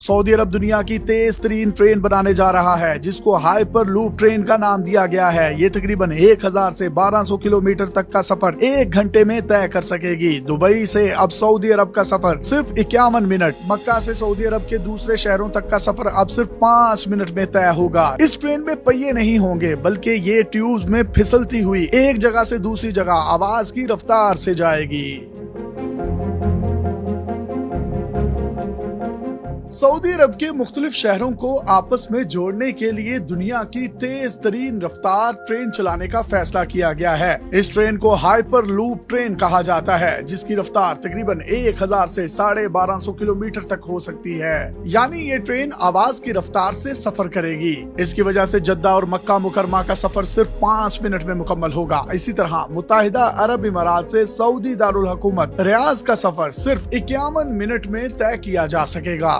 Saudi अरब दुनिया की तेज तरीन ट्रेन बनाने जा रहा है जिसको हाइपर लूप ट्रेन का नाम दिया गया है। ये तकरीबन 1000 से 1200 किलोमीटर तक का सफर 1 घंटे में तय कर सकेगी। दुबई से अब सऊदी अरब का सफर सिर्फ 51 मिनट, मक्का से सऊदी अरब के दूसरे शहरों तक का सफर अब सिर्फ 5 मिनट में तय होगा। इस ट्रेन में पहिए नहीं होंगे बल्कि ये ट्यूब्स में फिसलती हुई एक जगह से दूसरी जगह आवाज की रफ्तार से जाएगी। सऊदी अरब के मुख्तलिफ शहरों को आपस में जोड़ने के लिए दुनिया की तेज तरीन रफ्तार ट्रेन चलाने का फैसला किया गया है। इस ट्रेन को हाइपर लूप ट्रेन कहा जाता है जिसकी रफ्तार तकरीबन 1000 से 1250 किलोमीटर तक हो सकती है। यानी ये ट्रेन आवाज की रफ्तार से सफर करेगी। इसकी वजह से जद्दा और मक्का मुकरमा का सफर सिर्फ 5 मिनट में मुकम्मल होगा। इसी तरह मुत्तहिदा अरब इमारात से सऊदी दारुल हुकूमत रियाज का सफर सिर्फ 51 मिनट में तय किया जा सकेगा।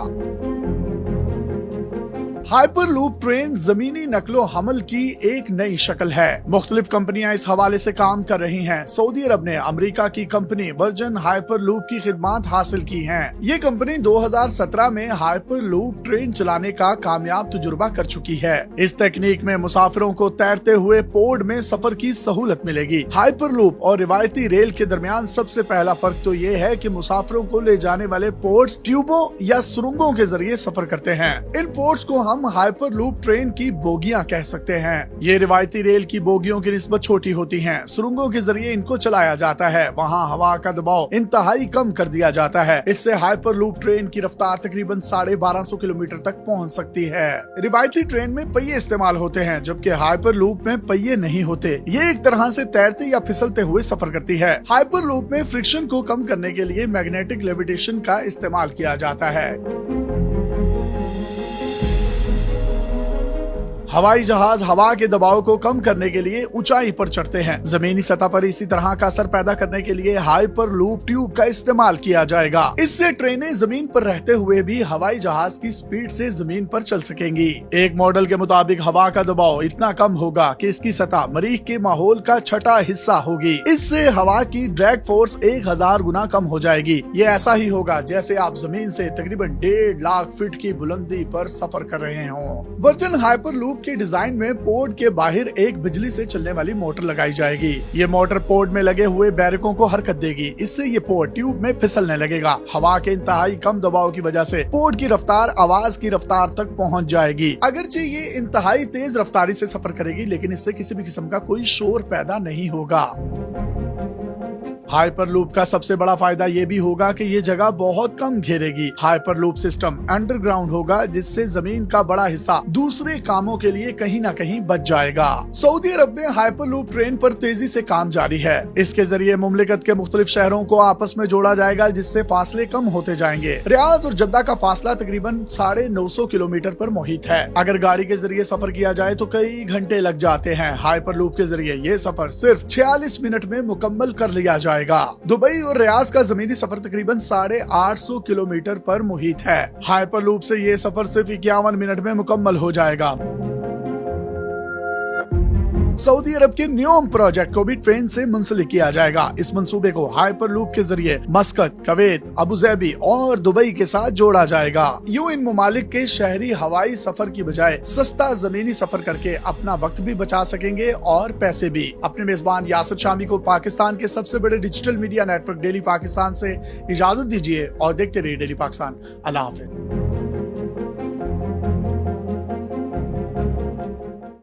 हाइपर लूप ट्रेन जमीनी नकलो हमल की एक नई शक्ल है। मुख्तलिफ कंपनियां इस हवाले से काम कर रही हैं। सऊदी अरब ने अमेरिका की कंपनी वर्जन हाइपर लूप की खिदमात हासिल की हैं। ये कंपनी 2017 में हाइपर लूप ट्रेन चलाने का कामयाब तजुर्बा कर चुकी है। इस तकनीक में मुसाफिरों को तैरते हुए पोर्ट में सफर की सहूलत मिलेगी। हाइपर लूप और रिवायती रेल के दरमियान सबसे पहला फर्क तो ये है कि मुसाफिरों को ले जाने वाले पोर्ट्स ट्यूबों या सुरंगों के जरिए सफर करते हैं। इन पोर्ट्स को हम हाइपर लूप ट्रेन की बोगियां कह सकते हैं। ये रिवायती रेल की बोगियों की निस्बत छोटी होती हैं। सुरंगों के जरिए इनको चलाया जाता है। वहाँ हवा का दबाव इंतहाई कम कर दिया जाता है। इससे हाइपर लूप ट्रेन की रफ्तार तकरीबन 1250 किलोमीटर तक पहुँच सकती है। रिवायती ट्रेन में पहिए इस्तेमाल होते हैं जबकि हाइपर लूप में पहिए नहीं होते। ये एक तरह से तैरते या फिसलते हुए सफर करती है। हाइपर लूप में फ्रिक्शन को कम करने के लिए मैग्नेटिक लेविटेशन का इस्तेमाल किया जाता है। हवाई जहाज हवा के दबाव को कम करने के लिए ऊंचाई पर चढ़ते हैं। जमीनी सतह पर इसी तरह का असर पैदा करने के लिए हाइपर लूप ट्यूब का इस्तेमाल किया जाएगा। इससे ट्रेनें जमीन पर रहते हुए भी हवाई जहाज की स्पीड से जमीन पर चल सकेंगी। एक मॉडल के मुताबिक हवा का दबाव इतना कम होगा कि इसकी सतह मरीख के माहौल का छठा हिस्सा होगी। इससे हवा की ड्रैग फोर्स 1000 गुना कम हो जाएगी। ये ऐसा ही होगा जैसे आप जमीन से तकरीबन 1.5 लाख फीट की बुलंदी पर सफर कर रहे हों। वर्जन हाइपर लूप के डिजाइन में पोर्ट के बाहर एक बिजली से चलने वाली मोटर लगाई जाएगी। ये मोटर पोर्ट में लगे हुए बैरकों को हरकत देगी। इससे ये पोर्ट ट्यूब में फिसलने लगेगा। हवा के इंतहाई कम दबाव की वजह से पोर्ट की रफ्तार आवाज की रफ्तार तक पहुंच जाएगी। अगरचे ये इंतहाई तेज रफ्तारी से सफर करेगी लेकिन इससे किसी भी किस्म का कोई शोर पैदा नहीं होगा। हाइपर लूप का सबसे बड़ा फायदा ये भी होगा कि ये जगह बहुत कम घेरेगी। हाइपर लूप सिस्टम अंडरग्राउंड होगा जिससे जमीन का बड़ा हिस्सा दूसरे कामों के लिए कहीं न कहीं बच जाएगा। सऊदी अरब में हाइपर लूप ट्रेन पर तेजी से काम जारी है। इसके जरिए मुमलिकत के मुख्तलिफ शहरों को आपस में जोड़ा जाएगा जिससे फासले कम होते जाएंगे। रियाद और जद्दा का फासला तकरीबन 950 किलोमीटर पर मुहित है। अगर गाड़ी के जरिए सफर किया जाए तो कई घंटे लग जाते हैं। हाइपर लूप के जरिए ये सफर सिर्फ 46 मिनट में मुकम्मल कर लिया जाएगा। दुबई और रियाज का जमीनी सफर तकरीबन 850 किलोमीटर पर मुहित है। हाइपर लूप से ये सफर सिर्फ 51 मिनट में मुकम्मल हो जाएगा। सऊदी अरब के न्योम प्रोजेक्ट को भी ट्रेन से मुंसलिक किया जाएगा। इस मंसूबे को हाइपर लूप के जरिए मस्कत, कवैत, अबू धाबी और दुबई के साथ जोड़ा जाएगा। यूं इन मुमालिक के शहरी हवाई सफर की बजाय सस्ता जमीनी सफर करके अपना वक्त भी बचा सकेंगे और पैसे भी। अपने मेजबान यासिर शामी को पाकिस्तान के सबसे बड़े digital media network daily Pakistan से इजाजत दीजिए और देखते रहिए डेली पाकिस्तान। अल्लाह हाफिज।